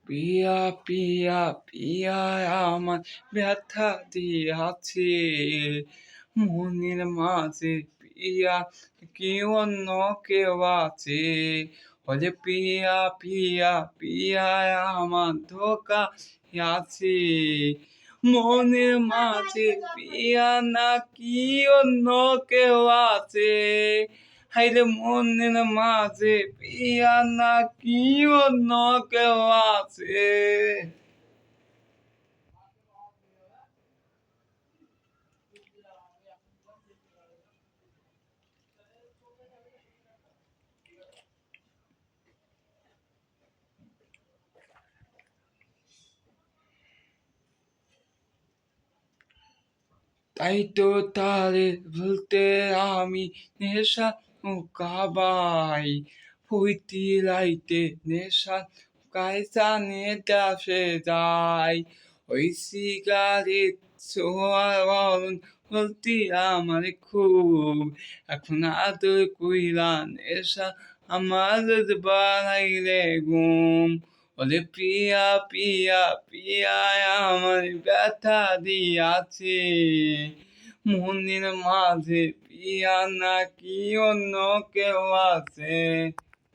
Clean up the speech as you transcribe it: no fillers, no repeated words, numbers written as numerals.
পিয়া পিয়া পিয়া আমার ব্যথা দিয়াছে মনের মাঝে পিয়া কি অন্য কেউ আছে ওরে পিয়া পিয়া পিয়া আমার ধোকা আছে মনের মাঝে পিয়া নাকি অন্য কেউ আছে হাইরে মনের মাঝে পিয়া নাকি অন্য কেউ আছে। তাই তো তারে ভুলতে আমি নেশা কাবাই হইতি লাইতে নেশা কায়সানে দাসে যায় ওই সিগারেট ছোঁয়ার ভুলতি আমার খুব এখন আদর কইরা নেশা আমার বাড়াইলে ঘুম ওরে পিয়া পিয়া পিয়া আমার ব্যথা দিয়াছে মনের মাঝে পিয়া নাকি অন্য কেউ আছে।